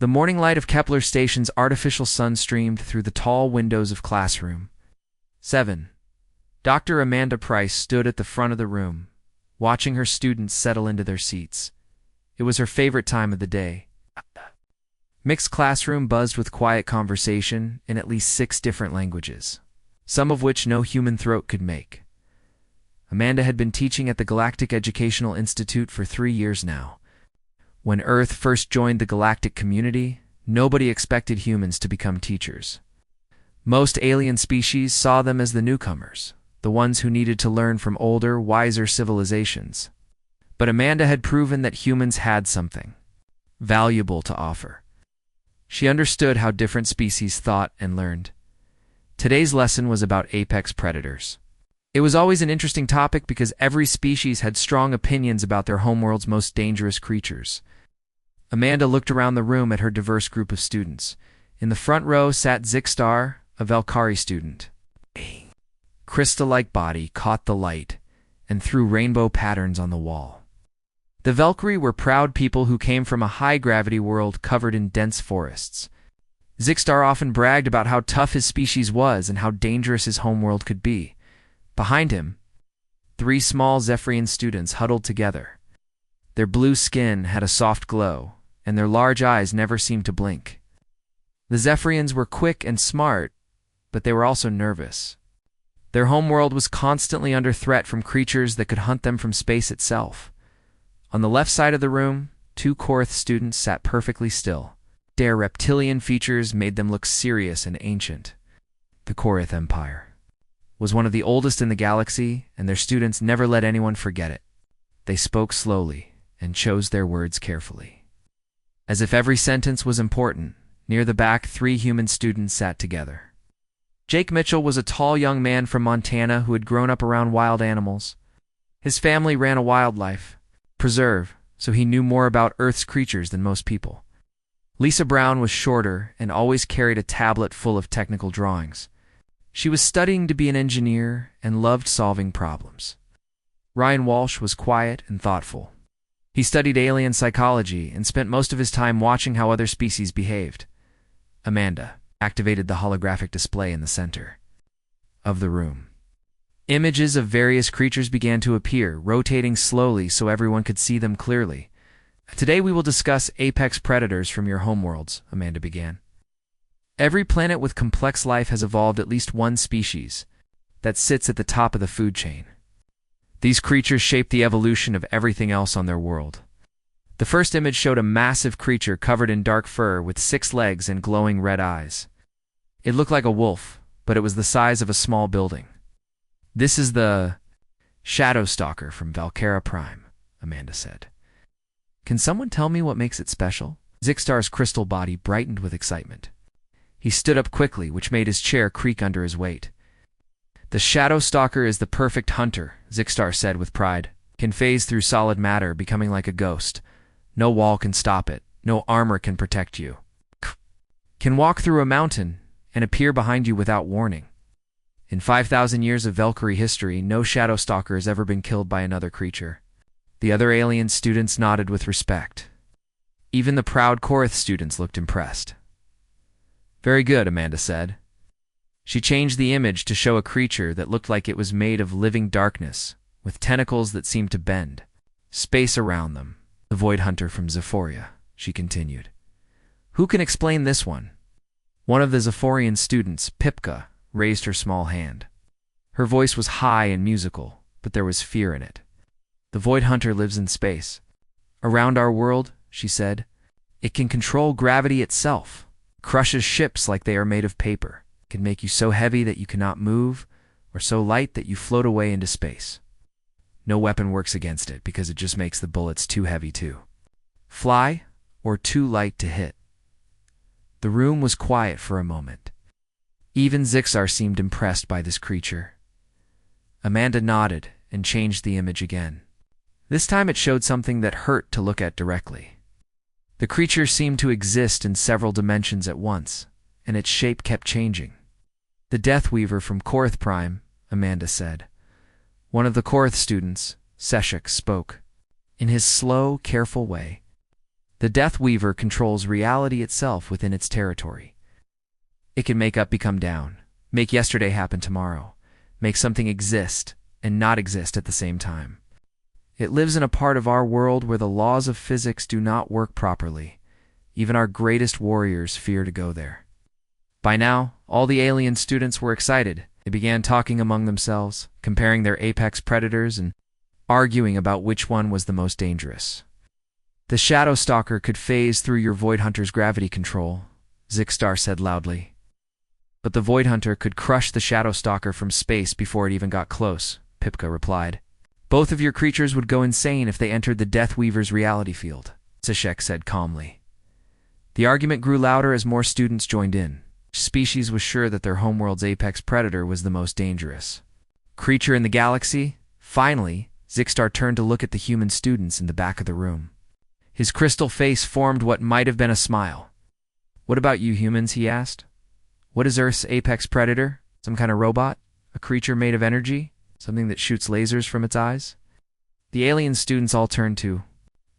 The morning light of Kepler Station's artificial sun streamed through the tall windows of classroom 7. Dr. Amanda Price stood at the front of the room, watching her students settle into their seats. It was her favorite time of the day. Mixed classroom buzzed with quiet conversation in at least 6 different languages, some of which no human throat could make. Amanda had been teaching at the Galactic Educational Institute for 3 years now. When Earth first joined the galactic community, nobody expected humans to become teachers. Most alien species saw them as the newcomers, the ones who needed to learn from older, wiser civilizations. But Amanda had proven that humans had something valuable to offer. She understood how different species thought and learned. Today's lesson was about apex predators. It was always an interesting topic because every species had strong opinions about their homeworld's most dangerous creatures. Amanda looked around the room at her diverse group of students. In the front row sat Zixtar, a Valkyrie student. A crystal-like body caught the light and threw rainbow patterns on the wall. The Valkyrie were proud people who came from a high-gravity world covered in dense forests. Zixtar often bragged about how tough his species was and how dangerous his homeworld could be. Behind him, 3 small Zephyrian students huddled together. Their blue skin had a soft glow, and their large eyes never seemed to blink. The Zephyrians were quick and smart, but they were also nervous. Their homeworld was constantly under threat from creatures that could hunt them from space itself. On the left side of the room, 2 Korith students sat perfectly still. Their reptilian features made them look serious and ancient. The Korith Empire was one of the oldest in the galaxy, and their students never let anyone forget it. They spoke slowly and chose their words carefully. As if every sentence was important, near the back 3 human students sat together. Jake Mitchell was a tall young man from Montana who had grown up around wild animals. His family ran a wildlife preserve, so he knew more about Earth's creatures than most people. Lisa Brown was shorter and always carried a tablet full of technical drawings. She was studying to be an engineer and loved solving problems. Ryan Walsh was quiet and thoughtful. He studied alien psychology and spent most of his time watching how other species behaved. Amanda activated the holographic display in the center of the room. Images of various creatures began to appear, rotating slowly so everyone could see them clearly. Today we will discuss apex predators from your homeworlds, Amanda began. Every planet with complex life has evolved at least one species that sits at the top of the food chain. These creatures shape the evolution of everything else on their world. The first image showed a massive creature covered in dark fur with 6 legs and glowing red eyes. It looked like a wolf, but it was the size of a small building. This is the Shadow Stalker from Valkyra Prime, Amanda said. Can someone tell me what makes it special? Zixtar's crystal body brightened with excitement. He stood up quickly, which made his chair creak under his weight. The Shadow Stalker is the perfect hunter, Zixtar said with pride. Can phase through solid matter, becoming like a ghost. No wall can stop it. No armor can protect you. Can walk through a mountain and appear behind you without warning. In 5,000 years of Valkyrie history, no Shadow Stalker has ever been killed by another creature. The other alien students nodded with respect. Even the proud Korith students looked impressed. Very good, Amanda said. She changed the image to show a creature that looked like it was made of living darkness, with tentacles that seemed to bend. Space around them. The Void Hunter from Zephoria, she continued. Who can explain this one? One of the Zephorian students, Pipka, raised her small hand. Her voice was high and musical, but there was fear in it. The Void Hunter lives in space. Around our world, she said, it can control gravity itself, crushes ships like they are made of paper. Can make you so heavy that you cannot move, or so light that you float away into space. No weapon works against it because it just makes the bullets too heavy to fly or too light to hit. The room was quiet for a moment. Even Zixtar seemed impressed by this creature. Amanda nodded and changed the image again. This time it showed something that hurt to look at directly. The creature seemed to exist in several dimensions at once, and its shape kept changing. The Death Weaver from Korith Prime, Amanda said. One of the Korith students, Seshik, spoke. In his slow, careful way. The Death Weaver controls reality itself within its territory. It can make up become down, make yesterday happen tomorrow, make something exist and not exist at the same time. It lives in a part of our world where the laws of physics do not work properly. Even our greatest warriors fear to go there. By now, all the alien students were excited. They began talking among themselves, comparing their apex predators and arguing about which one was the most dangerous. The Shadow Stalker could phase through your Void Hunter's gravity control, Zixstar said loudly. But the Void Hunter could crush the Shadow Stalker from space before it even got close, Pipka replied. Both of your creatures would go insane if they entered the Death Weaver's reality field, Zishek said calmly. The argument grew louder as more students joined in. Each species was sure that their homeworld's apex predator was the most dangerous. Creature in the galaxy? Finally, Zixstar turned to look at the human students in the back of the room. His crystal face formed what might have been a smile. What about you humans, he asked. What is Earth's apex predator? Some kind of robot? A creature made of energy? Something that shoots lasers from its eyes? The alien students all turned to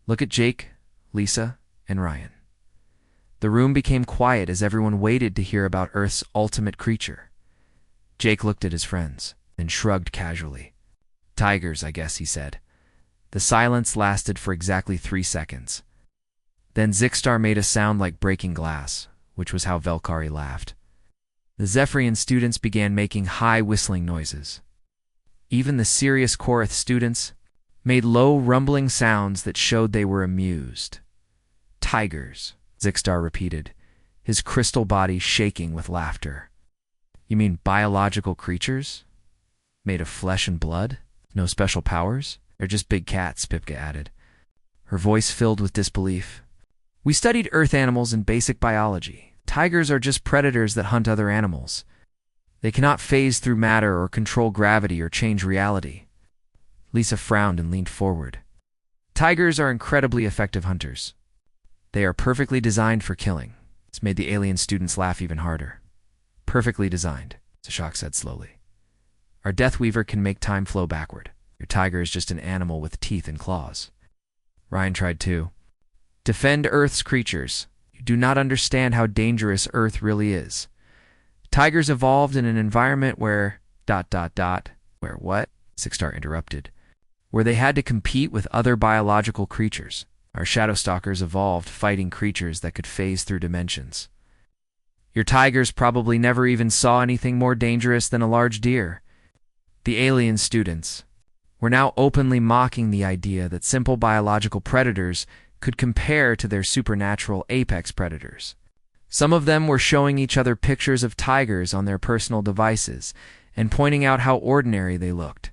look at Jake, Lisa, and Ryan. The room became quiet as everyone waited to hear about Earth's ultimate creature. Jake looked at his friends and shrugged casually. Tigers, I guess, he said. The silence lasted for exactly 3 seconds. Then Zixstar made a sound like breaking glass, which was how Velkari laughed. The Zephyrian students began making high whistling noises. Even the serious Korath students made low rumbling sounds that showed they were amused. Tigers, Zixstar repeated, his crystal body shaking with laughter. You mean biological creatures? Made of flesh and blood? No special powers? They're just big cats, Pipka added. Her voice filled with disbelief. We studied Earth animals in basic biology. Tigers are just predators that hunt other animals. They cannot phase through matter or control gravity or change reality. Lisa frowned and leaned forward. Tigers are incredibly effective hunters. They are perfectly designed for killing. This made the alien students laugh even harder. Perfectly designed, Zishak said slowly. Our Death Weaver can make time flow backward. Your tiger is just an animal with teeth and claws. Ryan tried too. Defend Earth's creatures. You do not understand how dangerous Earth really is. Tigers evolved in an environment where... Where what? Zixstar interrupted. Where they had to compete with other biological creatures. Our Shadow Stalkers evolved fighting creatures that could phase through dimensions. Your tigers probably never even saw anything more dangerous than a large deer. The alien students were now openly mocking the idea that simple biological predators could compare to their supernatural apex predators. Some of them were showing each other pictures of tigers on their personal devices and pointing out how ordinary they looked.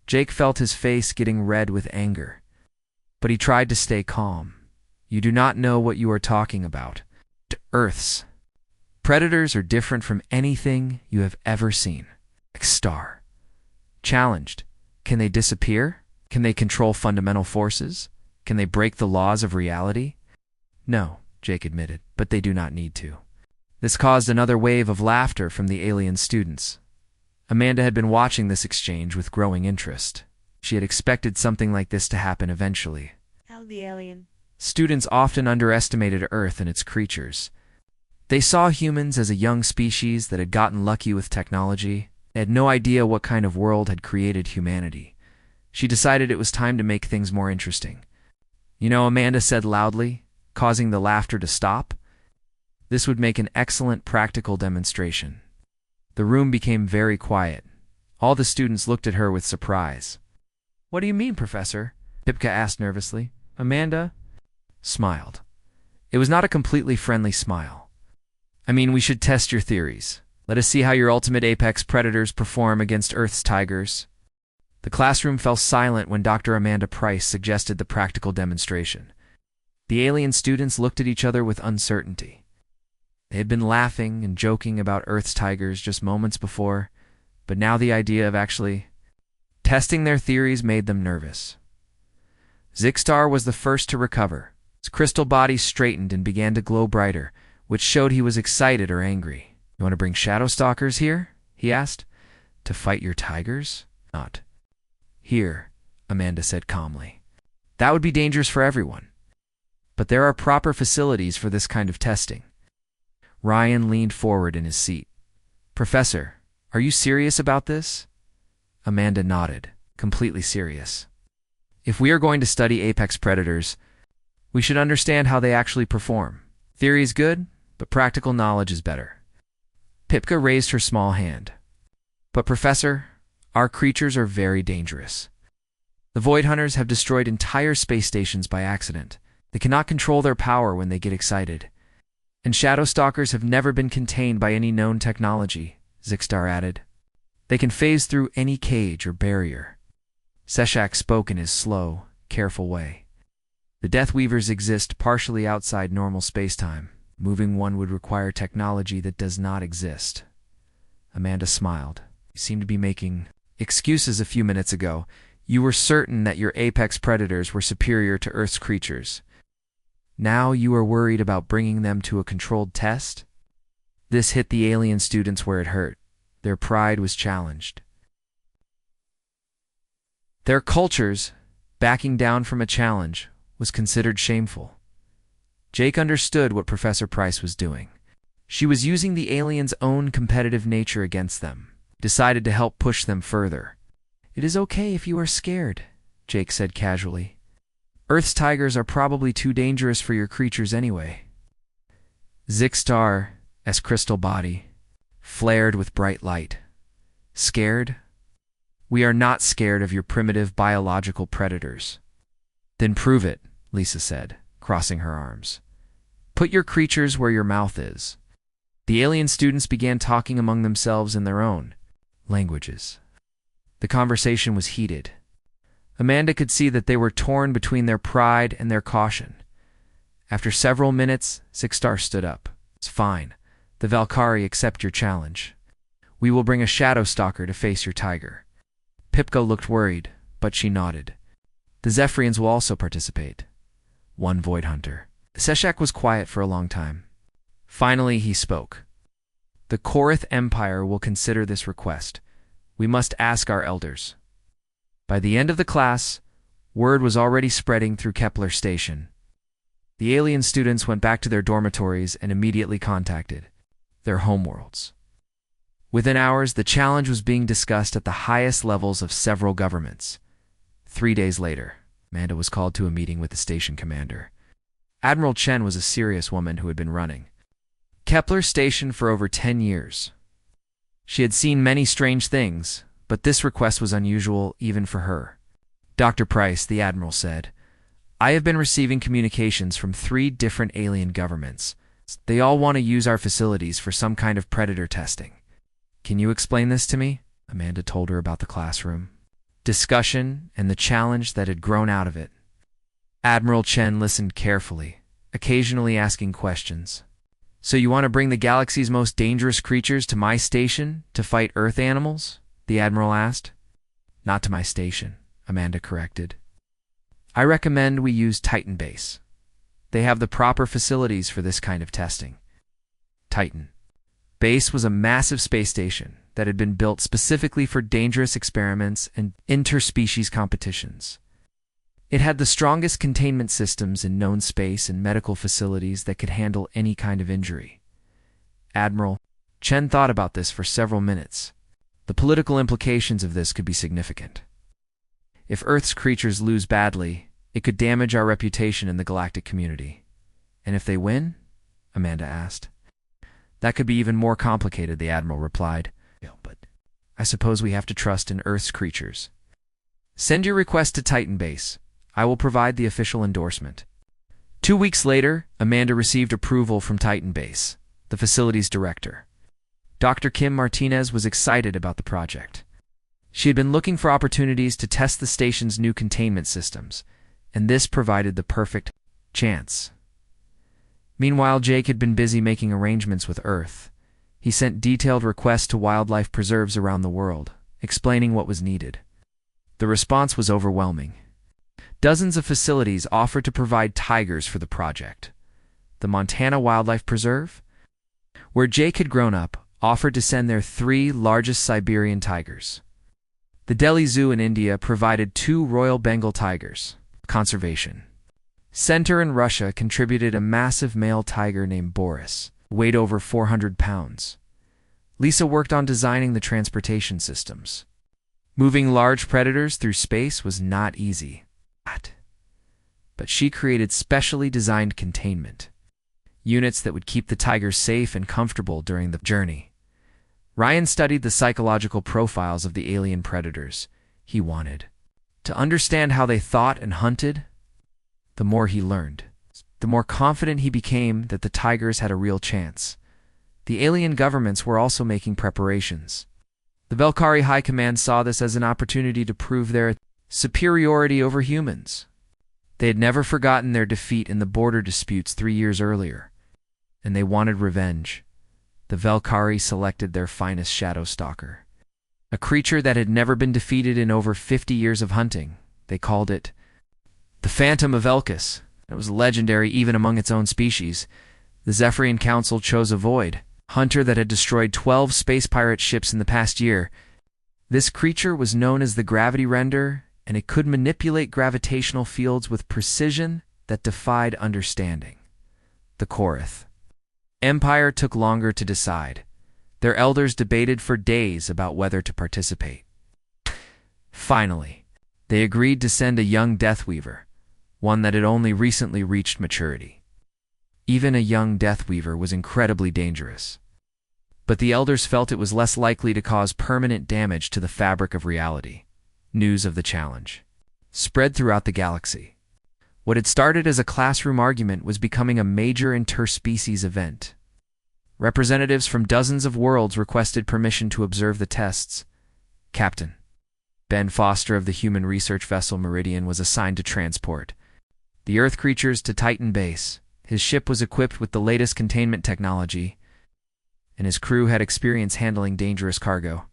Jake felt his face getting red with anger, but he tried to stay calm. You do not know what you are talking about. Earth's predators are different from anything you have ever seen. Like Star. Challenged. Can they disappear? Can they control fundamental forces? Can they break the laws of reality? No, Jake admitted, but they do not need to. This caused another wave of laughter from the alien students. Amanda had been watching this exchange with growing interest. She had expected something like this to happen eventually. How the alien? Students often underestimated Earth and its creatures. They saw humans as a young species that had gotten lucky with technology. They had no idea what kind of world had created humanity. She decided it was time to make things more interesting. You know, Amanda said loudly, causing the laughter to stop. This would make an excellent practical demonstration. The room became very quiet. All the students looked at her with surprise. What do you mean, Professor? Pipka asked nervously. Amanda smiled. It was not a completely friendly smile. I mean, we should test your theories. Let us see how your ultimate apex predators perform against Earth's tigers. The classroom fell silent when Dr. Amanda Price suggested the practical demonstration. The alien students looked at each other with uncertainty. They had been laughing and joking about Earth's tigers just moments before, but now the idea of actually testing their theories made them nervous. Zixstar was the first to recover. His crystal body straightened and began to glow brighter, which showed he was excited or angry. You want to bring Shadow Stalkers here? He asked. To fight your tigers? Not. Here, Amanda said calmly. That would be dangerous for everyone. but there are proper facilities for this kind of testing. Ryan leaned forward in his seat. Professor, are you serious about this? Amanda nodded, completely serious. If we are going to study apex predators, we should understand how they actually perform. Theory is good, but practical knowledge is better. Pipka raised her small hand. But Professor, our creatures are very dangerous. The Void Hunters have destroyed entire space stations by accident. They cannot control their power when they get excited. And Shadow Stalkers have never been contained by any known technology, Zixstar added. They can phase through any cage or barrier. Seshak spoke in his slow, careful way. The Death Weavers exist partially outside normal spacetime. Moving one would require technology that does not exist. Amanda smiled. You seemed to be making excuses a few minutes ago. You were certain that your apex predators were superior to Earth's creatures. Now you are worried about bringing them to a controlled test? This hit the alien students where it hurt. Their pride was challenged. Their cultures, backing down from a challenge, was considered shameful. Jake understood what Professor Price was doing. She was using the aliens' own competitive nature against them, decided to help push them further. It is okay if you are scared, Jake said casually. Earth's tigers are probably too dangerous for your creatures anyway. Zixstar's crystal body flared with bright light. Scared? We are not scared of your primitive biological predators. Then prove it, Lisa said, crossing her arms. Put your creatures where your mouth is. The alien students began talking among themselves in their own languages. The conversation was heated. Amanda could see that they were torn between their pride and their caution. After several minutes, Zixstar stood up. It's fine. The Valkyrie accept your challenge. We will bring a Shadow Stalker to face your tiger. Pipka looked worried, but she nodded. The Zephyrians will also participate. One Void Hunter. Seshak was quiet for a long time. Finally, he spoke. The Korath Empire will consider this request. We must ask our elders. By the end of the class, word was already spreading through Kepler Station. The alien students went back to their dormitories and immediately contacted their homeworlds. Within hours, the challenge was being discussed at the highest levels of several governments. 3 days later, Amanda was called to a meeting with the station commander. Admiral Chen was a serious woman who had been running Kepler Station for over 10 years. She had seen many strange things, but this request was unusual even for her. Dr. Price, the Admiral said, I have been receiving communications from 3 different alien governments. They all want to use our facilities for some kind of predator testing. Can you explain this to me? Amanda told her about the classroom, discussion, and the challenge that had grown out of it. Admiral Chen listened carefully, occasionally asking questions. So you want to bring the galaxy's most dangerous creatures to my station to fight Earth animals? The Admiral asked. Not to my station, Amanda corrected. I recommend we use Titan Base. They have the proper facilities for this kind of testing. Titan Base was a massive space station that had been built specifically for dangerous experiments and interspecies competitions. It had the strongest containment systems in known space and medical facilities that could handle any kind of injury. Admiral Chen thought about this for several minutes. The political implications of this could be significant. If Earth's creatures lose badly, it could damage our reputation in the galactic community. And if they win? Amanda asked. That could be even more complicated, the Admiral replied. But I suppose we have to trust in Earth's creatures. Send your request to Titan Base. I will provide the official endorsement. 2 weeks later, Amanda received approval from Titan Base, the facility's director. Dr. Kim Martinez was excited about the project. She had been looking for opportunities to test the station's new containment systems, and this provided the perfect chance. Meanwhile, Jake had been busy making arrangements with Earth. He sent detailed requests to wildlife preserves around the world, explaining what was needed. The response was overwhelming. Dozens of facilities offered to provide tigers for the project. The Montana Wildlife Preserve, where Jake had grown up, offered to send their 3 largest Siberian tigers. The Delhi Zoo in India provided 2 Royal Bengal tigers. Conservation. Center in Russia contributed a massive male tiger named Boris, weighed over 400 pounds. Lisa worked on designing the transportation systems. Moving large predators through space was not easy, but she created specially designed containment units that would keep the tigers safe and comfortable during the journey. Ryan studied the psychological profiles of the alien predators. He wanted to understand how they thought and hunted. The more he learned, the more confident he became that the tigers had a real chance. The alien governments were also making preparations. The Valkyrie High Command saw this as an opportunity to prove their superiority over humans. They had never forgotten their defeat in the border disputes 3 years earlier, and they wanted revenge. The Valkyrie selected their finest shadow stalker, a creature that had never been defeated in over 50 years of hunting. They called it the Phantom of Elkis. It was legendary even among its own species. The Zephyrian Council chose a Void hunter that had destroyed 12 space pirate ships in the past year. This creature was known as the Gravity Render, and it could manipulate gravitational fields with precision that defied understanding. The Korath Empire took longer to decide. Their elders debated for days about whether to participate. Finally, they agreed to send a young Deathweaver, one that had only recently reached maturity. Even a young Deathweaver was incredibly dangerous, but the elders felt it was less likely to cause permanent damage to the fabric of reality. News of the challenge spread throughout the galaxy. What had started as a classroom argument was becoming a major interspecies event. Representatives from dozens of worlds requested permission to observe the tests. Captain Ben Foster of the human research vessel Meridian was assigned to transport the Earth creatures to Titan Base. His ship was equipped with the latest containment technology, and his crew had experience handling dangerous cargo.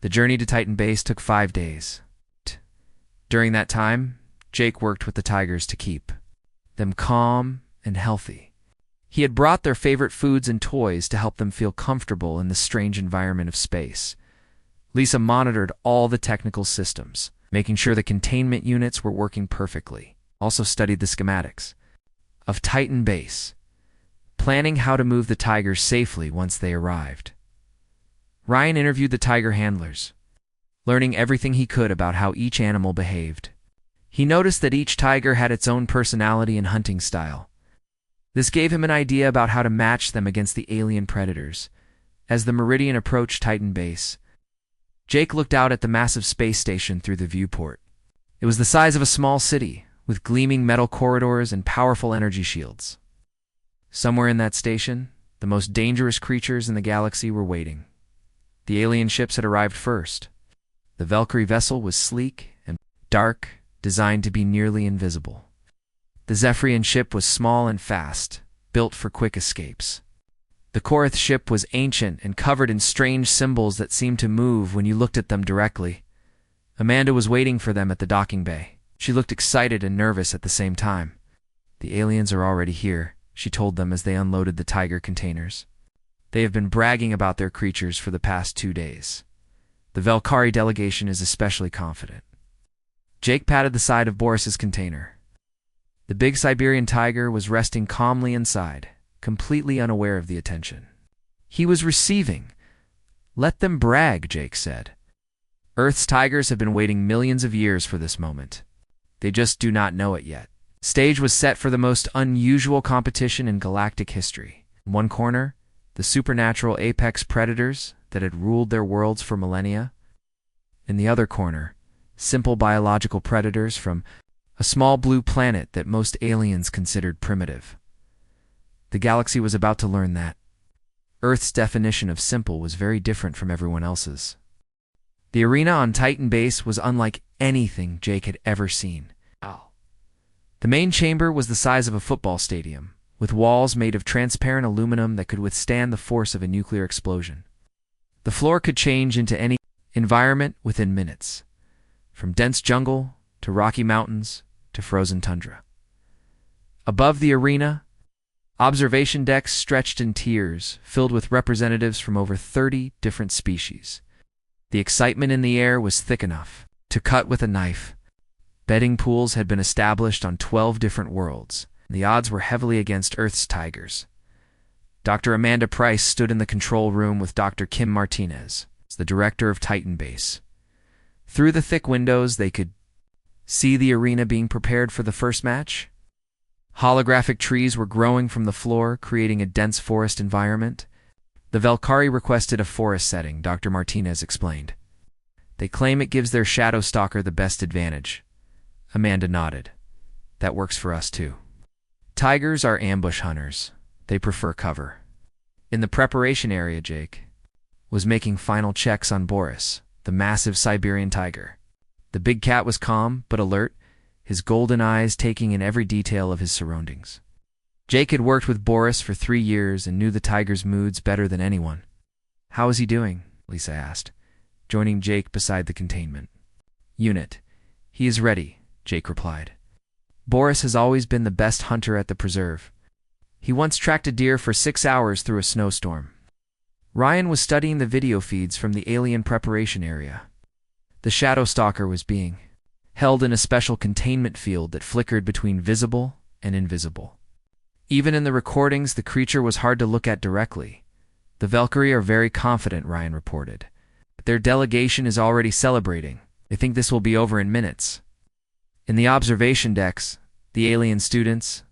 The journey to Titan Base took 5 days. During that time, Jake worked with the tigers to keep them calm and healthy. He had brought their favorite foods and toys to help them feel comfortable in the strange environment of space. Lisa monitored all the technical systems, making sure the containment units were working perfectly. Also studied the schematics of Titan Base, planning how to move the tigers safely once they arrived. Ryan interviewed the tiger handlers, learning everything he could about how each animal behaved. He noticed that each tiger had its own personality and hunting style. This gave him an idea about how to match them against the alien predators. As the Meridian approached Titan Base, Jake looked out at the massive space station through the viewport. It was the size of a small city, with gleaming metal corridors and powerful energy shields. Somewhere in that station, the most dangerous creatures in the galaxy were waiting. The alien ships had arrived first. The Valkyrie vessel was sleek and dark, designed to be nearly invisible. The Zephyrian ship was small and fast, built for quick escapes. The Korath ship was ancient and covered in strange symbols that seemed to move when you looked at them directly. Amanda was waiting for them at the docking bay. She looked excited and nervous at the same time. "The aliens are already here," she told them as they unloaded the tiger containers. "They have been bragging about their creatures for the past 2 days. The Valkyrie delegation is especially confident." Jake patted the side of Boris's container. The big Siberian tiger was resting calmly inside, completely unaware of the attention he was receiving. "Let them brag," Jake said. "Earth's tigers have been waiting millions of years for this moment. They just do not know it yet." Stage was set for the most unusual competition in galactic history. In one corner, the supernatural apex predators that had ruled their worlds for millennia. In the other corner, simple biological predators from a small blue planet that most aliens considered primitive. The galaxy was about to learn that Earth's definition of simple was very different from everyone else's. The arena on Titan Base was unlike anything Jake had ever seen. The main chamber was the size of a football stadium, with walls made of transparent aluminum that could withstand the force of a nuclear explosion. The floor could change into any environment within minutes, from dense jungle to rocky mountains to frozen tundra. Above the arena, observation decks stretched in tiers, filled with representatives from over 30 different species. The excitement in the air was thick enough to cut with a knife. Betting pools had been established on 12 different worlds. The odds were heavily against Earth's tigers. Dr. Amanda Price stood in the control room with Dr. Kim Martinez, the director of Titan Base. Through the thick windows, they could see the arena being prepared for the first match. Holographic trees were growing from the floor, creating a dense forest environment. The Valkyrie requested a forest setting, Dr. Martinez explained. They claim it gives their Shadow Stalker the best advantage. Amanda nodded. That works for us too. Tigers are ambush hunters. They prefer cover. In the preparation area, Jake was making final checks on Boris, the massive Siberian tiger. The big cat was calm but alert, his golden eyes taking in every detail of his surroundings. Jake had worked with Boris for 3 years and knew the tiger's moods better than anyone. How is he doing? Lisa asked, joining Jake beside the containment unit. He is ready, Jake replied. Boris has always been the best hunter at the preserve. He once tracked a deer for 6 hours through a snowstorm. Ryan was studying the video feeds from the alien preparation area. The Shadow Stalker was being held in a special containment field that flickered between visible and invisible. Even in the recordings, the creature was hard to look at directly. The Valkyrie are very confident, Ryan reported. Their delegation is already celebrating. They think this will be over in minutes. In the observation decks, the alien students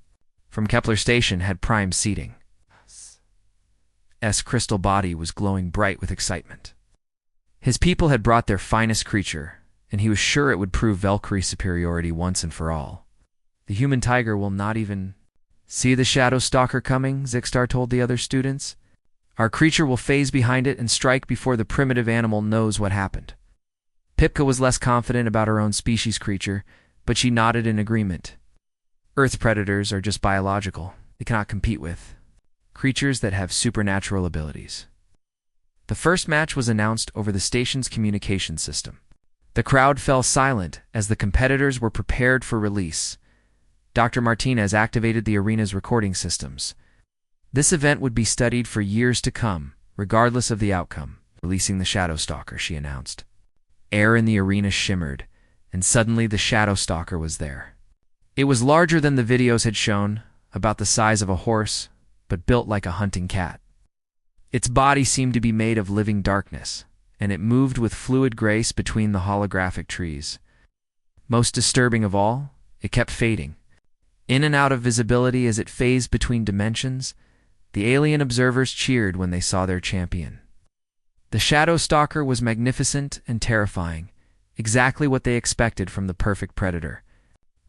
from Kepler Station had prime seating. S. crystal body was glowing bright with excitement. His people had brought their finest creature, and he was sure it would prove Valkyrie superiority once and for all. The human tiger will not even see the Shadow Stalker coming, Zixstar told the other students. Our creature will phase behind it and strike before the primitive animal knows what happened. Pipka was less confident about her own species creature, but she nodded in agreement. Earth predators are just biological. They cannot compete with creatures that have supernatural abilities. The first match was announced over the station's communication system. The crowd fell silent as the competitors were prepared for release. Dr. Martinez activated the arena's recording systems. This event would be studied for years to come, regardless of the outcome. Releasing the Shadow Stalker, she announced. Air in the arena shimmered, and suddenly the Shadow Stalker was there. It was larger than the videos had shown, about the size of a horse, but built like a hunting cat. Its body seemed to be made of living darkness, and it moved with fluid grace between the holographic trees. Most disturbing of all, it kept fading. In and out of visibility as it phased between dimensions, the alien observers cheered when they saw their champion. The Shadow Stalker was magnificent and terrifying, exactly what they expected from the perfect predator.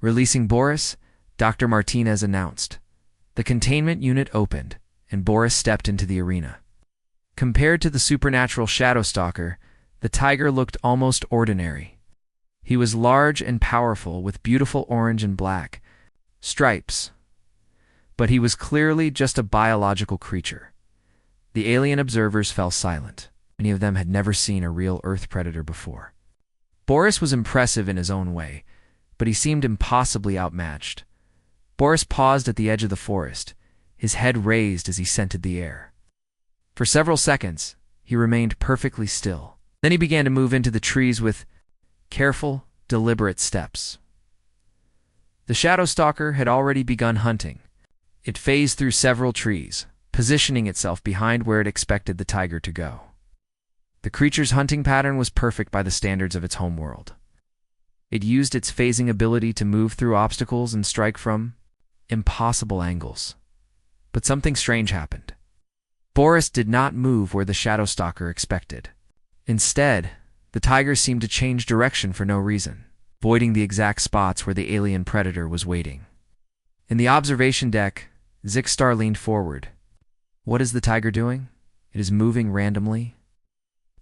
Releasing Boris, Dr. Martinez announced. The containment unit opened, and Boris stepped into the arena. Compared to the supernatural Shadow Stalker, the tiger looked almost ordinary. He was large and powerful, with beautiful orange and black stripes. But he was clearly just a biological creature. The alien observers fell silent. Many of them had never seen a real Earth predator before. Boris was impressive in his own way, but he seemed impossibly outmatched. Boris paused at the edge of the forest, his head raised as he scented the air. For several seconds, he remained perfectly still. Then he began to move into the trees with careful, deliberate steps. The Shadow Stalker had already begun hunting. It phased through several trees, positioning itself behind where it expected the tiger to go. The creature's hunting pattern was perfect by the standards of its homeworld. It used its phasing ability to move through obstacles and strike from impossible angles. But something strange happened. Boris did not move where the Shadow Stalker expected. Instead, the tiger seemed to change direction for no reason, avoiding the exact spots where the alien predator was waiting. In the observation deck, Zixstar leaned forward. What is the tiger doing? It is moving randomly.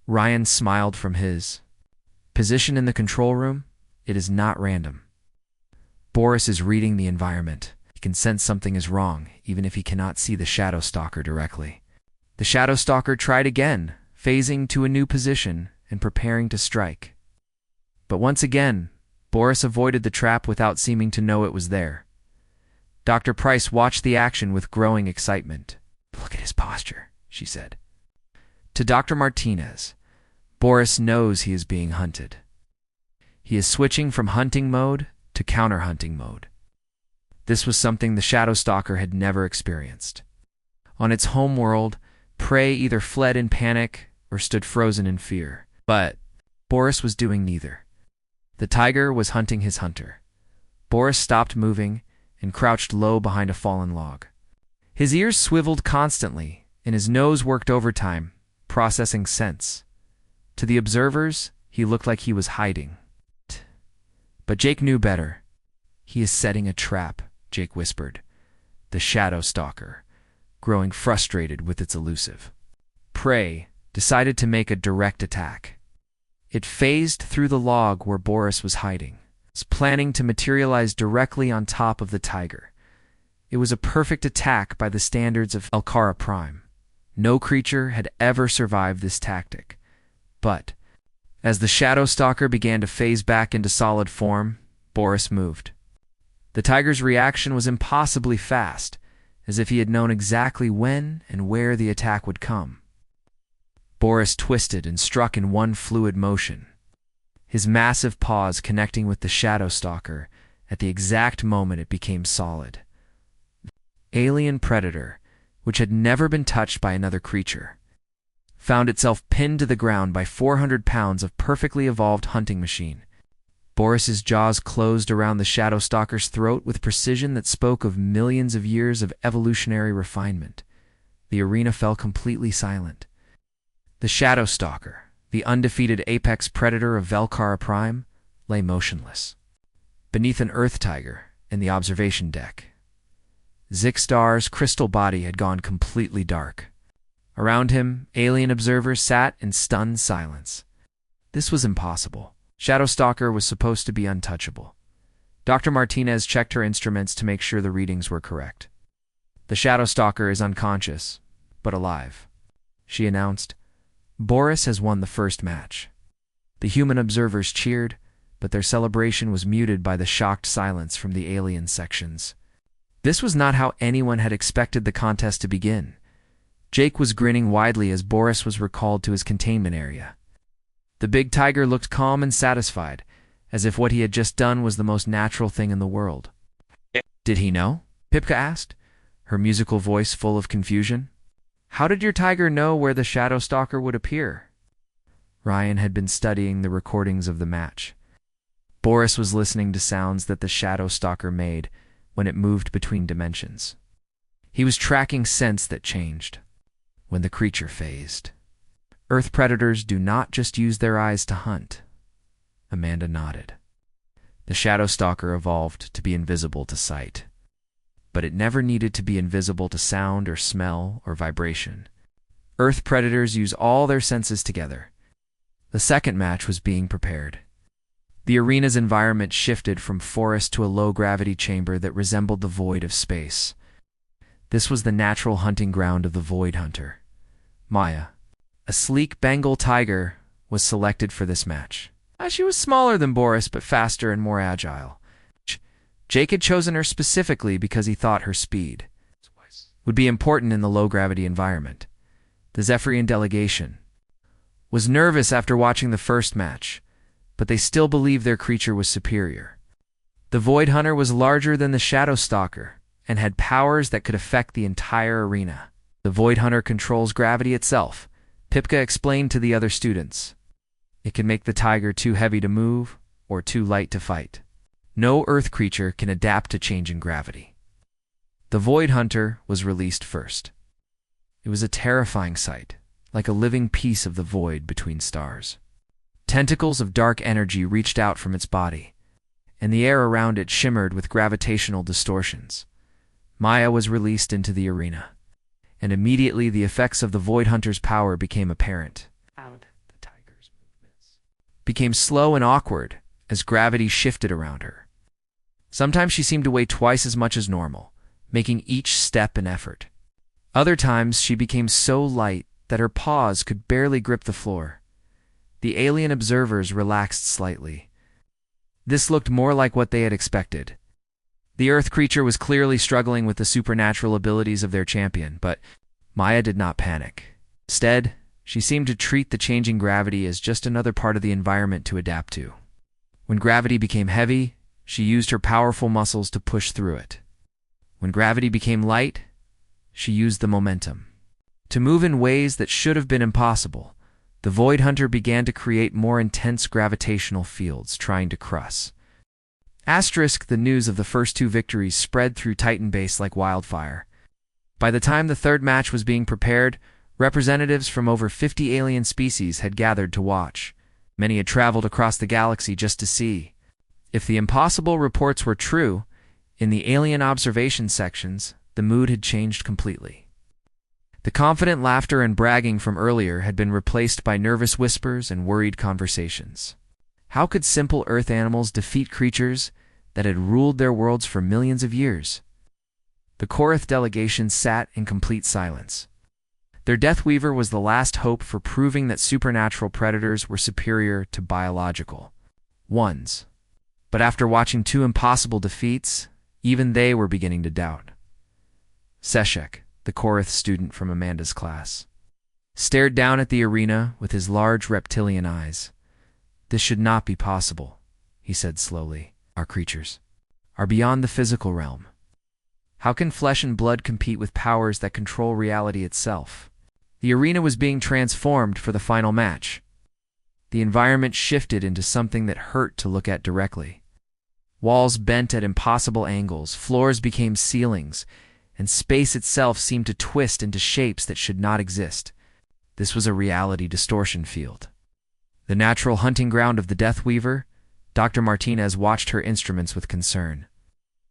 Ryan smiled from his position in the control room. It is not random. Boris is reading the environment. He can sense something is wrong, even if he cannot see the Shadow Stalker directly. The Shadow Stalker tried again, phasing to a new position and preparing to strike. But once again, Boris avoided the trap without seeming to know it was there. Dr. Price watched the action with growing excitement. Look at his posture, she said. To Dr. Martinez, Boris knows he is being hunted. He is switching from hunting mode to counter-hunting mode. This was something the Shadow Stalker had never experienced. On its home world, prey either fled in panic or stood frozen in fear. But Boris was doing neither. The tiger was hunting his hunter. Boris stopped moving and crouched low behind a fallen log. His ears swiveled constantly, and his nose worked overtime, processing scents. To the observers, he looked like he was hiding. But Jake knew better. "He is setting a trap," Jake whispered. The Shadow Stalker, growing frustrated with its elusive prey, decided to make a direct attack. It phased through the log where Boris was hiding, planning to materialize directly on top of the tiger. It was a perfect attack by the standards of Elkara Prime. No creature had ever survived this tactic. But as the Shadow Stalker began to phase back into solid form, Boris moved. The tiger's reaction was impossibly fast, as if he had known exactly when and where the attack would come. Boris twisted and struck in one fluid motion, his massive paws connecting with the Shadow Stalker at the exact moment it became solid. The alien predator, which had never been touched by another creature, found itself pinned to the ground by 400 pounds of perfectly evolved hunting machine. Boris's jaws closed around the Shadow Stalker's throat with precision that spoke of millions of years of evolutionary refinement. The arena fell completely silent. The Shadow Stalker, the undefeated apex predator of Velkara Prime, lay motionless beneath an earth tiger in the observation deck. Zixstar's crystal body had gone completely dark. Around him, alien observers sat in stunned silence. This was impossible. Shadow Stalker was supposed to be untouchable. Dr. Martinez checked her instruments to make sure the readings were correct. "The Shadow Stalker is unconscious, but alive," she announced. "Boris has won the first match." The human observers cheered, but their celebration was muted by the shocked silence from the alien sections. This was not how anyone had expected the contest to begin. Jake was grinning widely as Boris was recalled to his containment area. The big tiger looked calm and satisfied, as if what he had just done was the most natural thing in the world. "Did he know?" Pipka asked, her musical voice full of confusion. "How did your tiger know where the Shadow Stalker would appear?" Ryan had been studying the recordings of the match. Boris was listening to sounds that the Shadow Stalker made when it moved between dimensions. He was tracking scents that changed when the creature phased. Earth predators do not just use their eyes to hunt. Amanda nodded. The Shadow Stalker evolved to be invisible to sight, but it never needed to be invisible to sound or smell or vibration. Earth predators use all their senses together. The second match was being prepared. The arena's environment shifted from forest to a low-gravity chamber that resembled the void of space. This was the natural hunting ground of the Void Hunter. Maya, a sleek Bengal tiger, was selected for this match. She was smaller than Boris, but faster and more agile. Jake had chosen her specifically because he thought her speed would be important in the low-gravity environment. The Zephyrian delegation was nervous after watching the first match, but they still believed their creature was superior. The Void Hunter was larger than the Shadow Stalker and had powers that could affect the entire arena. The Void Hunter controls gravity itself, Pipka explained to the other students. It can make the tiger too heavy to move or too light to fight. No Earth creature can adapt to changing gravity. The Void Hunter was released first. It was a terrifying sight, like a living piece of the void between stars. Tentacles of dark energy reached out from its body, and the air around it shimmered with gravitational distortions. Maya was released into the arena, and immediately the effects of the Void Hunter's power became apparent. The tiger's movements became slow and awkward as gravity shifted around her. Sometimes she seemed to weigh twice as much as normal, making each step an effort. Other times she became so light that her paws could barely grip the floor. The alien observers relaxed slightly. This looked more like what they had expected. The Earth creature was clearly struggling with the supernatural abilities of their champion, but Maya did not panic. Instead, she seemed to treat the changing gravity as just another part of the environment to adapt to. When gravity became heavy, she used her powerful muscles to push through it. When gravity became light, she used the momentum. To move in ways that should have been impossible, the Void Hunter began to create more intense gravitational fields, trying to crush. The news of the first two victories spread through Titan Base like wildfire. By the time the third match was being prepared, representatives from over 50 alien species had gathered to watch. Many had traveled across the galaxy just to see. If the impossible reports were true, in the alien observation sections, the mood had changed completely. The confident laughter and bragging from earlier had been replaced by nervous whispers and worried conversations. How could simple Earth animals defeat creatures that had ruled their worlds for millions of years? The Korath delegation sat in complete silence. Their Deathweaver was the last hope for proving that supernatural predators were superior to biological ones. But after watching two impossible defeats, even they were beginning to doubt. Seshek, the Korath student from Amanda's class, stared down at the arena with his large reptilian eyes. "This should not be possible," he said slowly. "Our creatures are beyond the physical realm. How can flesh and blood compete with powers that control reality itself?" The arena was being transformed for the final match. The environment shifted into something that hurt to look at directly. Walls bent at impossible angles, floors became ceilings, and space itself seemed to twist into shapes that should not exist. This was a reality distortion field. The natural hunting ground of the Deathweaver, Dr. Martinez watched her instruments with concern.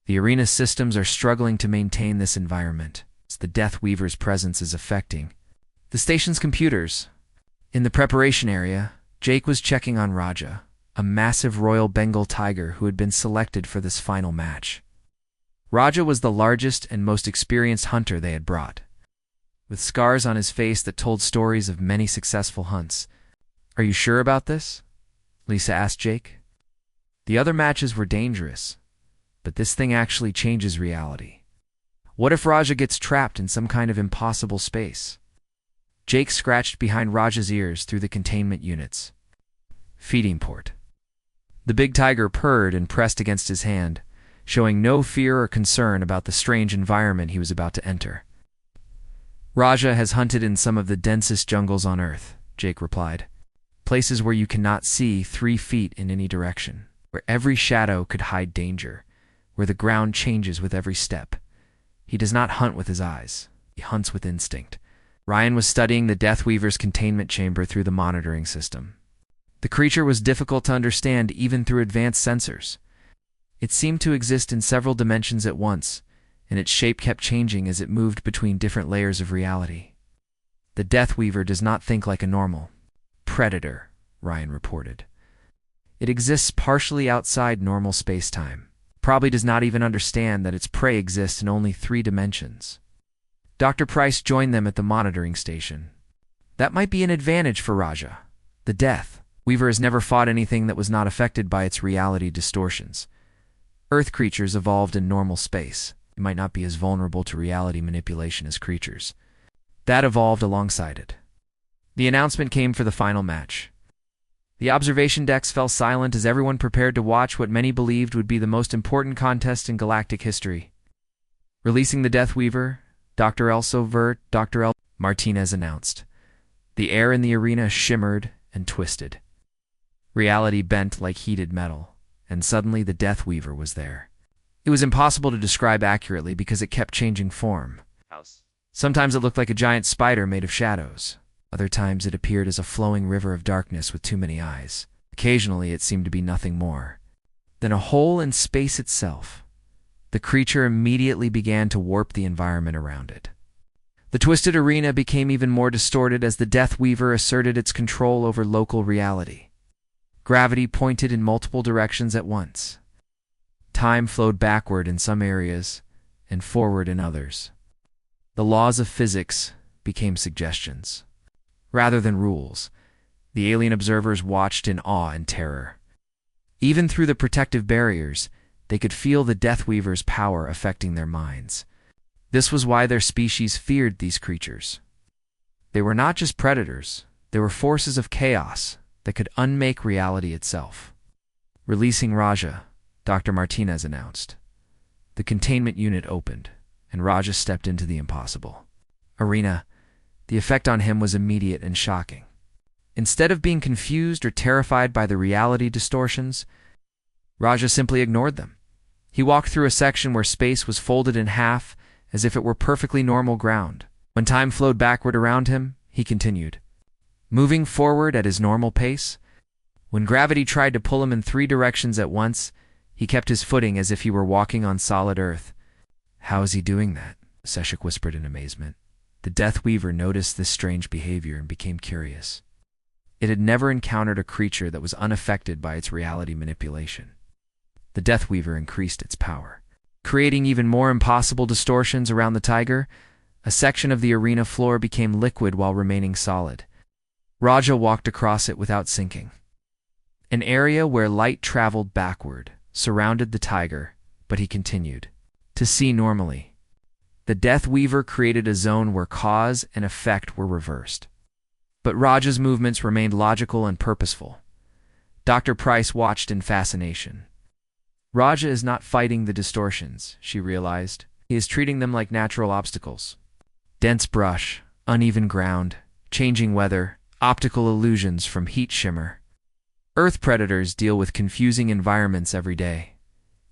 The arena systems are struggling to maintain this environment. The Deathweaver's presence is affecting the station's computers. In the preparation area, Jake was checking on Raja, a massive Royal Bengal tiger who had been selected for this final match. Raja was the largest and most experienced hunter they had brought, with scars on his face that told stories of many successful hunts. "Are you sure about this?" Lisa asked Jake. "The other matches were dangerous, but this thing actually changes reality. What if Raja gets trapped in some kind of impossible space?" Jake scratched behind Raja's ears through the containment units. Feeding port. The big tiger purred and pressed against his hand, showing no fear or concern about the strange environment he was about to enter. "Raja has hunted in some of the densest jungles on Earth," Jake replied. "Places where you cannot see 3 feet in any direction, where every shadow could hide danger, where the ground changes with every step. He does not hunt with his eyes. He hunts with instinct." Ryan was studying the Deathweaver's containment chamber through the monitoring system. The creature was difficult to understand even through advanced sensors. It seemed to exist in several dimensions at once, and its shape kept changing as it moved between different layers of reality. "The Deathweaver does not think like a normal predator," Ryan reported. "It exists partially outside normal space-time. Probably does not even understand that its prey exists in only 3 dimensions. Dr. Price joined them at the monitoring station. "That might be an advantage for Raja. The Deathweaver has never fought anything that was not affected by its reality distortions. Earth creatures evolved in normal space. It might not be as vulnerable to reality manipulation as creatures that evolved alongside it." The announcement came for the final match. The observation decks fell silent as everyone prepared to watch what many believed would be the most important contest in galactic history. Releasing the Deathweaver, Dr. Martinez announced. The air in the arena shimmered and twisted. Reality bent like heated metal, and suddenly the Deathweaver was there. It was impossible to describe accurately because it kept changing form. Sometimes it looked like a giant spider made of shadows. Other times it appeared as a flowing river of darkness with too many eyes. Occasionally it seemed to be nothing more than a hole in space itself. The creature immediately began to warp the environment around it. The twisted arena became even more distorted as the Deathweaver asserted its control over local reality. Gravity pointed in multiple directions at once. Time flowed backward in some areas and forward in others. The laws of physics became suggestions rather than rules. The alien observers watched in awe and terror. Even through the protective barriers, they could feel the Deathweaver's power affecting their minds. This was why their species feared these creatures. They were not just predators, they were forces of chaos that could unmake reality itself. Releasing Raja, Dr. Martinez announced. The containment unit opened, and Raja stepped into the impossible arena. The effect on him was immediate and shocking. Instead of being confused or terrified by the reality distortions, Raja simply ignored them. He walked through a section where space was folded in half as if it were perfectly normal ground. When time flowed backward around him, he continued, moving forward at his normal pace. When gravity tried to pull him in 3 directions at once, he kept his footing as if he were walking on solid earth. How is he doing that? Seshik whispered in amazement. The Death Weaver noticed this strange behavior and became curious. It had never encountered a creature that was unaffected by its reality manipulation. The Death Weaver increased its power, creating even more impossible distortions around the tiger. A section of the arena floor became liquid while remaining solid. Raja walked across it without sinking. An area where light traveled backward surrounded the tiger, but he continued to see normally. The Death Weaver created a zone where cause and effect were reversed. But Raja's movements remained logical and purposeful. Dr. Price watched in fascination. Raja is not fighting the distortions, she realized. He is treating them like natural obstacles. Dense brush, uneven ground, changing weather, optical illusions from heat shimmer. Earth predators deal with confusing environments every day.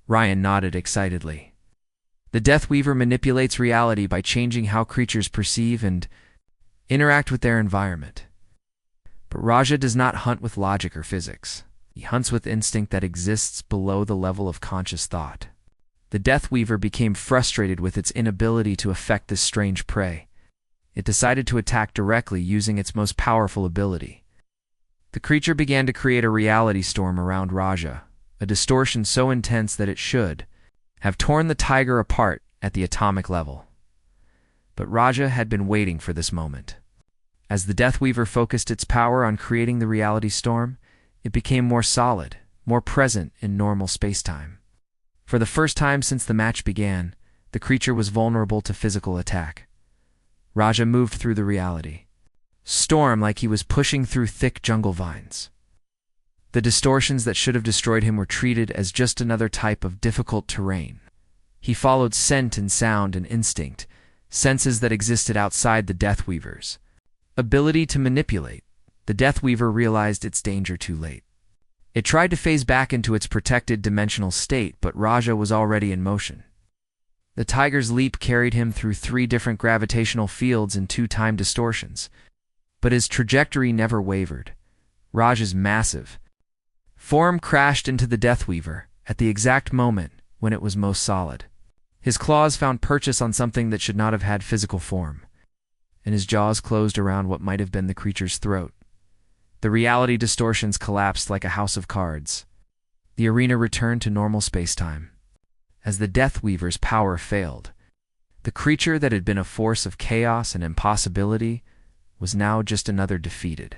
Ryan nodded excitedly. The Death Weaver manipulates reality by changing how creatures perceive and interact with their environment. But Raja does not hunt with logic or physics. He hunts with instinct that exists below the level of conscious thought. The Death Weaver became frustrated with its inability to affect this strange prey. It decided to attack directly using its most powerful ability. The creature began to create a reality storm around Raja, a distortion so intense that it should have torn the tiger apart at the atomic level. But Raja had been waiting for this moment. As the Death Weaver focused its power on creating the reality storm, it became more solid, more present in normal space-time. For the first time since the match began, the creature was vulnerable to physical attack. Raja moved through the reality storm like he was pushing through thick jungle vines. The distortions that should have destroyed him were treated as just another type of difficult terrain. He followed scent and sound and instinct, senses that existed outside the Death Weaver's ability to manipulate. The Death Weaver realized its danger too late. It tried to phase back into its protected dimensional state, but Raja was already in motion. The tiger's leap carried him through 3 different gravitational fields and 2 time distortions. But his trajectory never wavered. Raja's massive form crashed into the Death Weaver at the exact moment when it was most solid. His claws found purchase on something that should not have had physical form, and his jaws closed around what might have been the creature's throat. The reality distortions collapsed like a house of cards. The arena returned to normal space-time. As the Death Weaver's power failed, the creature that had been a force of chaos and impossibility was now just another defeated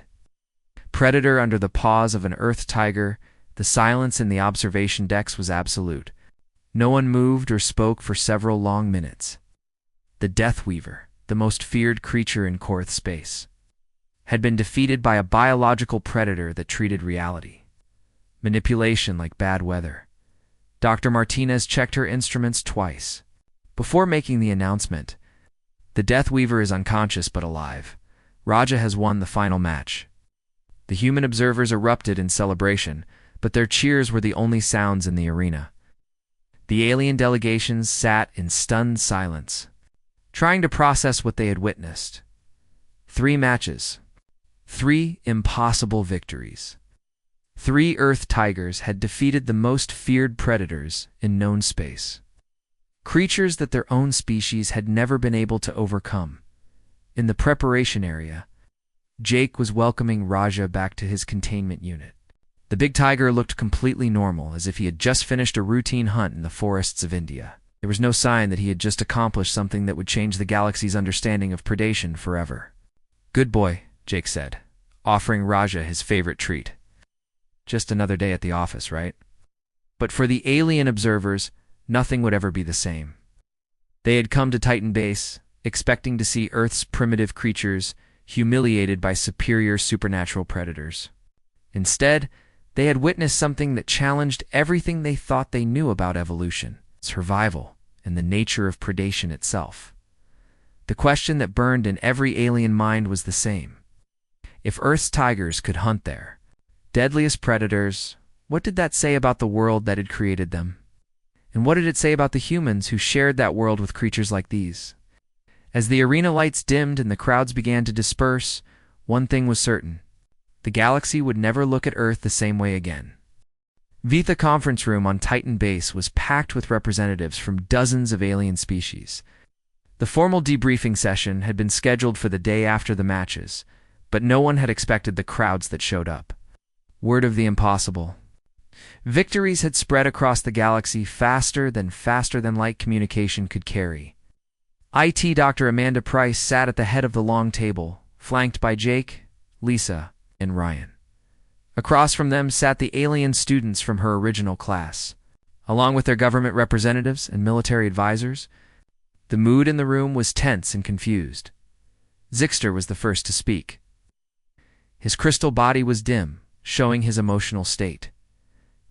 predator under the paws of an Earth tiger. The silence in the observation decks was absolute. No one moved or spoke for several long minutes. The Death Weaver, the most feared creature in Korth space, had been defeated by a biological predator that treated reality manipulation like bad weather. Dr. Martinez checked her instruments twice before making the announcement. The Death Weaver is unconscious but alive. Raja has won the final match. The human observers erupted in celebration, but their cheers were the only sounds in the arena. The alien delegations sat in stunned silence, trying to process what they had witnessed. 3 matches. 3 impossible victories. 3 Earth tigers had defeated the most feared predators in known space. Creatures that their own species had never been able to overcome. In the preparation area, Jake was welcoming Raja back to his containment unit. The big tiger looked completely normal, as if he had just finished a routine hunt in the forests of India. There was no sign that he had just accomplished something that would change the galaxy's understanding of predation forever. "Good boy," Jake said, offering Raja his favorite treat. Just another day at the office, right? But for the alien observers, nothing would ever be the same. They had come to Titan Base, expecting to see Earth's primitive creatures humiliated by superior supernatural predators. Instead, They had witnessed something that challenged everything they thought they knew about evolution, survival, and the nature of predation itself. The question that burned in every alien mind was the same. If Earth's tigers could hunt their deadliest predators, what did that say about the world that had created them? And what did it say about the humans who shared that world with creatures like these? As the arena lights dimmed and the crowds began to disperse, one thing was certain. The galaxy would never look at Earth the same way again. The conference room on Titan Base was packed with representatives from dozens of alien species. The formal debriefing session had been scheduled for the day after the matches, but no one had expected the crowds that showed up. Word of the impossible. Victories had spread across the galaxy faster than light communication could carry. IT Dr. Amanda Price sat at the head of the long table, flanked by Jake, Lisa, and Ryan. Across from them sat the alien students from her original class. Along with their government representatives and military advisors, the mood in the room was tense and confused. Zixter was the first to speak. His crystal body was dim, showing his emotional state.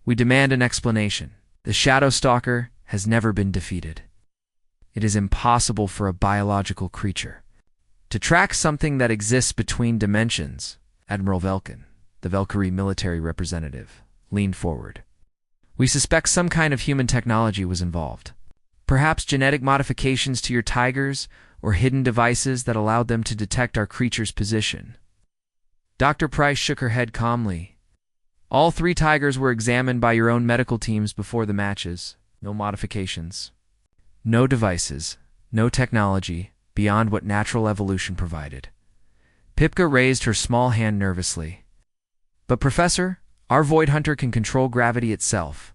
We demand an explanation. The Shadow Stalker has never been defeated. It is impossible for a biological creature to track something that exists between dimensions. Admiral Velkin, the Valkyrie military representative, leaned forward. We suspect some kind of human technology was involved. Perhaps genetic modifications to your tigers or hidden devices that allowed them to detect our creature's position. Dr. Price shook her head calmly. All 3 tigers were examined by your own medical teams before the matches. No modifications. No devices. No technology beyond what natural evolution provided. Pipka raised her small hand nervously. But Professor, our Void Hunter can control gravity itself.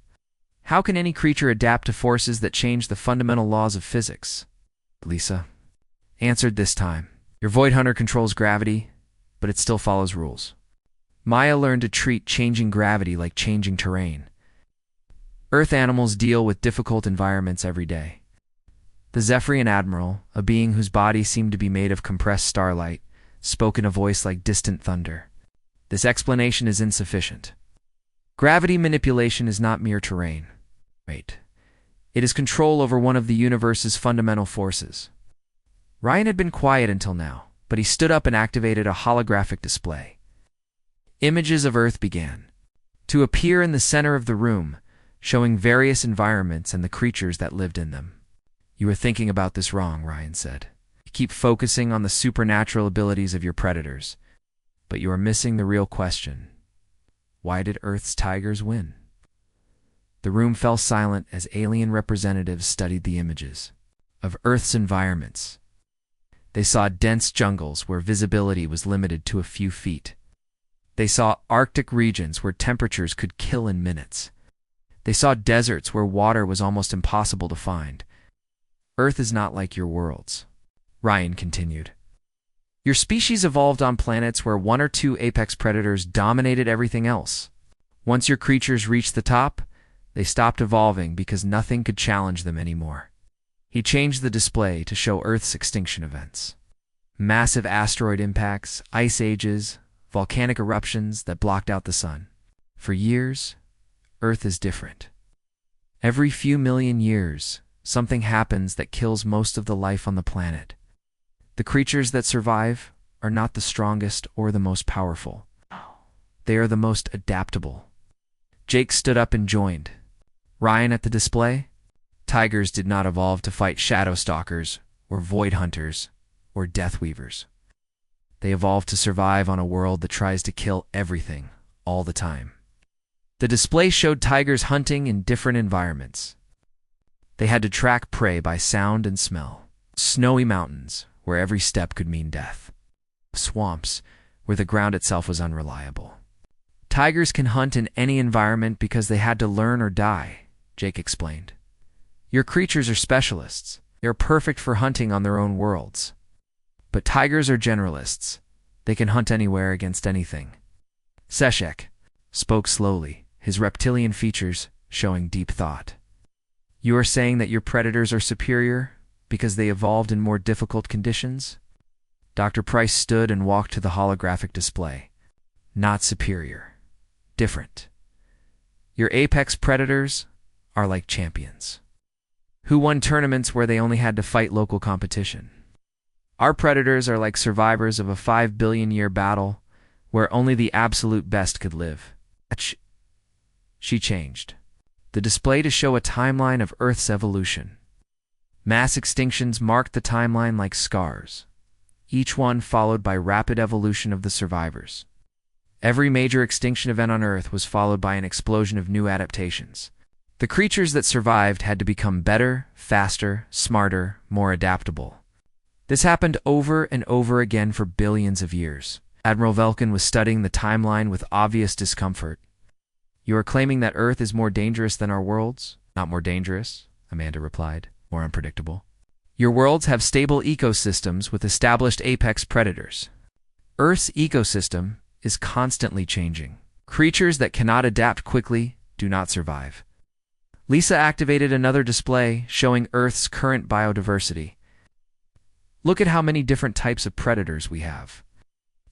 How can any creature adapt to forces that change the fundamental laws of physics? Lisa answered this time. Your Void Hunter controls gravity, but it still follows rules. Maya learned to treat changing gravity like changing terrain. Earth animals deal with difficult environments every day. The Zephyrian Admiral, a being whose body seemed to be made of compressed starlight, spoke in a voice like distant thunder. This explanation is insufficient. Gravity manipulation is not mere terrain. It is control over one of the universe's fundamental forces. Ryan had been quiet until now, but he stood up and activated a holographic display. Images of Earth began to appear in the center of the room, showing various environments and the creatures that lived in them. You are thinking about this wrong, Ryan said. You keep focusing on the supernatural abilities of your predators, but you are missing the real question. Why did Earth's tigers win? The room fell silent as alien representatives studied the images of Earth's environments. They saw dense jungles where visibility was limited to a few feet. They saw Arctic regions where temperatures could kill in minutes. They saw deserts where water was almost impossible to find. Earth is not like your worlds, Ryan continued. Your species evolved on planets where 1 or 2 apex predators dominated everything else. Once your creatures reached the top, they stopped evolving because nothing could challenge them anymore. He changed the display to show Earth's extinction events. Massive asteroid impacts, ice ages, volcanic eruptions that blocked out the sun. For years, Earth is different. Every few million years, something happens that kills most of the life on the planet. The creatures that survive are not the strongest or the most powerful. They are the most adaptable. Jake stood up and joined. Ryan at the display? Tigers did not evolve to fight shadow stalkers, or void hunters, or death weavers. They evolved to survive on a world that tries to kill everything, all the time. The display showed tigers hunting in different environments. They had to track prey by sound and smell. Snowy mountains, where every step could mean death. Swamps, where the ground itself was unreliable. Tigers can hunt in any environment because they had to learn or die, Jake explained. Your creatures are specialists. They are perfect for hunting on their own worlds. But tigers are generalists. They can hunt anywhere against anything. Seshek spoke slowly, his reptilian features showing deep thought. You are saying that your predators are superior because they evolved in more difficult conditions? Dr. Price stood and walked to the holographic display. Not superior. Different. Your apex predators are like champions, who won tournaments where they only had to fight local competition. Our predators are like survivors of a 5 billion-year battle where only the absolute best could live. She changed the display to show a timeline of Earth's evolution. Mass extinctions marked the timeline like scars, each one followed by rapid evolution of the survivors. Every major extinction event on Earth was followed by an explosion of new adaptations. The creatures that survived had to become better, faster, smarter, more adaptable. This happened over and over again for billions of years. Admiral Velkin was studying the timeline with obvious discomfort. You are claiming that Earth is more dangerous than our worlds? Not more dangerous, Amanda replied. More unpredictable. Your worlds have stable ecosystems with established apex predators. Earth's ecosystem is constantly changing. Creatures that cannot adapt quickly do not survive. Lisa activated another display showing Earth's current biodiversity. Look at how many different types of predators we have.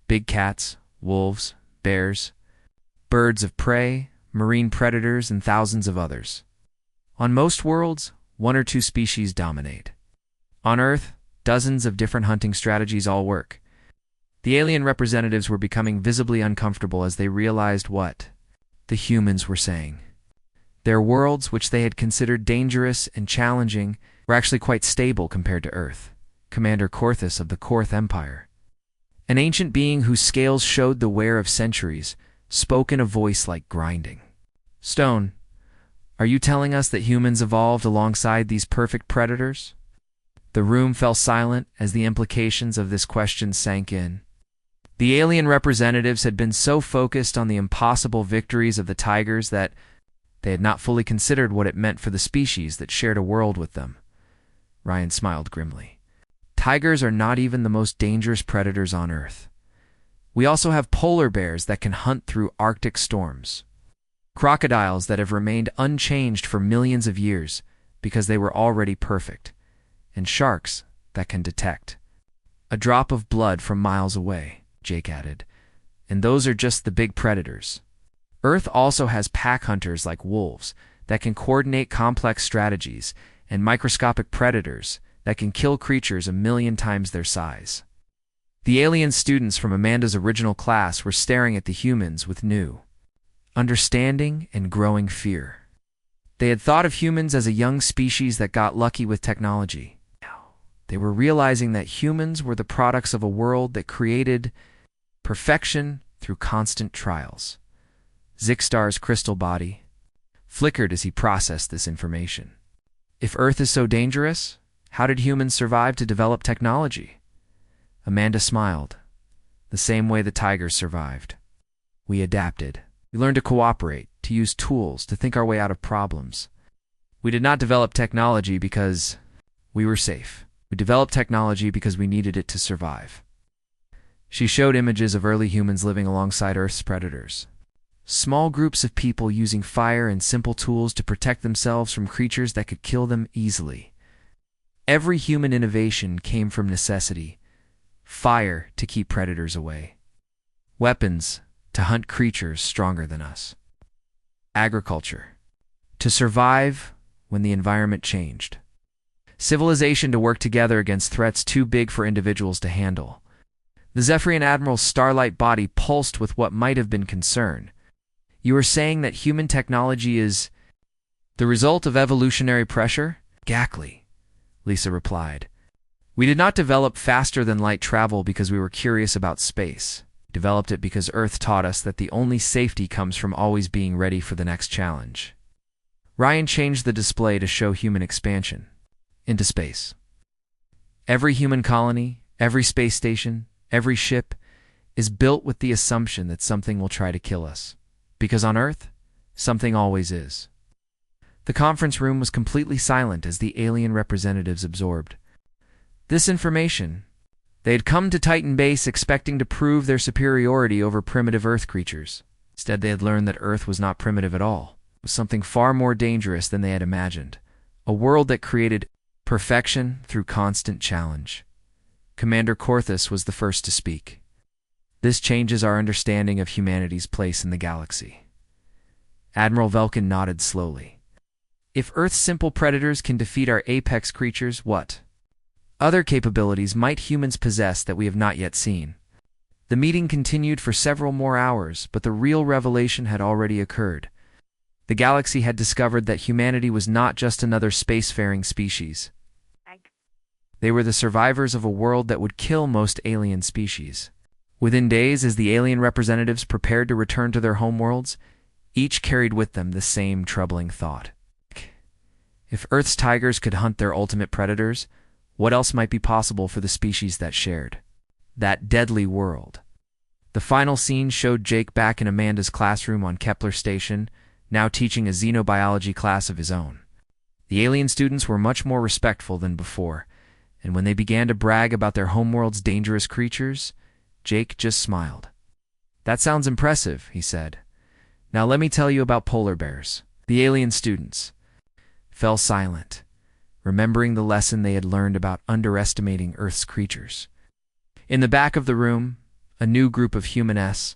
Big cats, wolves, bears, birds of prey, marine predators, and thousands of others. On most worlds, 1 or 2 species dominate. On Earth, dozens of different hunting strategies all work. The alien representatives were becoming visibly uncomfortable as they realized what the humans were saying. Their worlds, which they had considered dangerous and challenging, were actually quite stable compared to Earth. Commander Korthus of the Korth Empire, an ancient being whose scales showed the wear of centuries, spoke in a voice like grinding. Stone, are you telling us that humans evolved alongside these perfect predators? The room fell silent as the implications of this question sank in. The alien representatives had been so focused on the impossible victories of the tigers that they had not fully considered what it meant for the species that shared a world with them. Ryan smiled grimly. Tigers are not even the most dangerous predators on Earth. We also have polar bears that can hunt through Arctic storms. Crocodiles that have remained unchanged for millions of years because they were already perfect. And sharks that can detect a drop of blood from miles away, Jake added. And those are just the big predators. Earth also has pack hunters like wolves that can coordinate complex strategies and microscopic predators that can kill creatures 1,000,000 times their size. The alien students from Amanda's original class were staring at the humans with new understanding and growing fear. They had thought of humans as a young species that got lucky with technology. Now, they were realizing that humans were the products of a world that created perfection through constant trials. Zixtar's crystal body flickered as he processed this information. If Earth is so dangerous, how did humans survive to develop technology? Amanda smiled. The same way the tigers survived. We adapted. We learned to cooperate, to use tools, to think our way out of problems. We did not develop technology because we were safe. We developed technology because we needed it to survive. She showed images of early humans living alongside Earth's predators. Small groups of people using fire and simple tools to protect themselves from creatures that could kill them easily. Every human innovation came from necessity. Fire to keep predators away. Weapons to hunt creatures stronger than us. Agriculture to survive when the environment changed. Civilization to work together against threats too big for individuals to handle. The Zephyrian Admiral's starlight body pulsed with what might have been concern. You are saying that human technology is the result of evolutionary pressure? Exactly, Lisa replied. We did not develop faster than light travel because we were curious about space. We developed it because Earth taught us that the only safety comes from always being ready for the next challenge. Ryan changed the display to show human expansion into space. Every human colony, every space station, every ship is built with the assumption that something will try to kill us. Because on Earth, something always is. The conference room was completely silent as the alien representatives absorbed this information. They had come to Titan Base expecting to prove their superiority over primitive Earth creatures. Instead, they had learned that Earth was not primitive at all. It was something far more dangerous than they had imagined. A world that created perfection through constant challenge. Commander Korthus was the first to speak. This changes our understanding of humanity's place in the galaxy. Admiral Velkin nodded slowly. If Earth's simple predators can defeat our apex creatures, what other capabilities might humans possess that we have not yet seen? The meeting continued for several more hours, but the real revelation had already occurred. The galaxy had discovered that humanity was not just another spacefaring species. They were the survivors of a world that would kill most alien species. Within days, as the alien representatives prepared to return to their homeworlds, each carried with them the same troubling thought. If Earth's tigers could hunt their ultimate predators, what else might be possible for the species that shared that deadly world? The final scene showed Jake back in Amanda's classroom on Kepler Station, now teaching a xenobiology class of his own. The alien students were much more respectful than before, and when they began to brag about their homeworld's dangerous creatures, Jake just smiled. "That sounds impressive," he said. "Now let me tell you about polar bears." The alien students fell silent, remembering the lesson they had learned about underestimating Earth's creatures. In the back of the room, a new group of humaness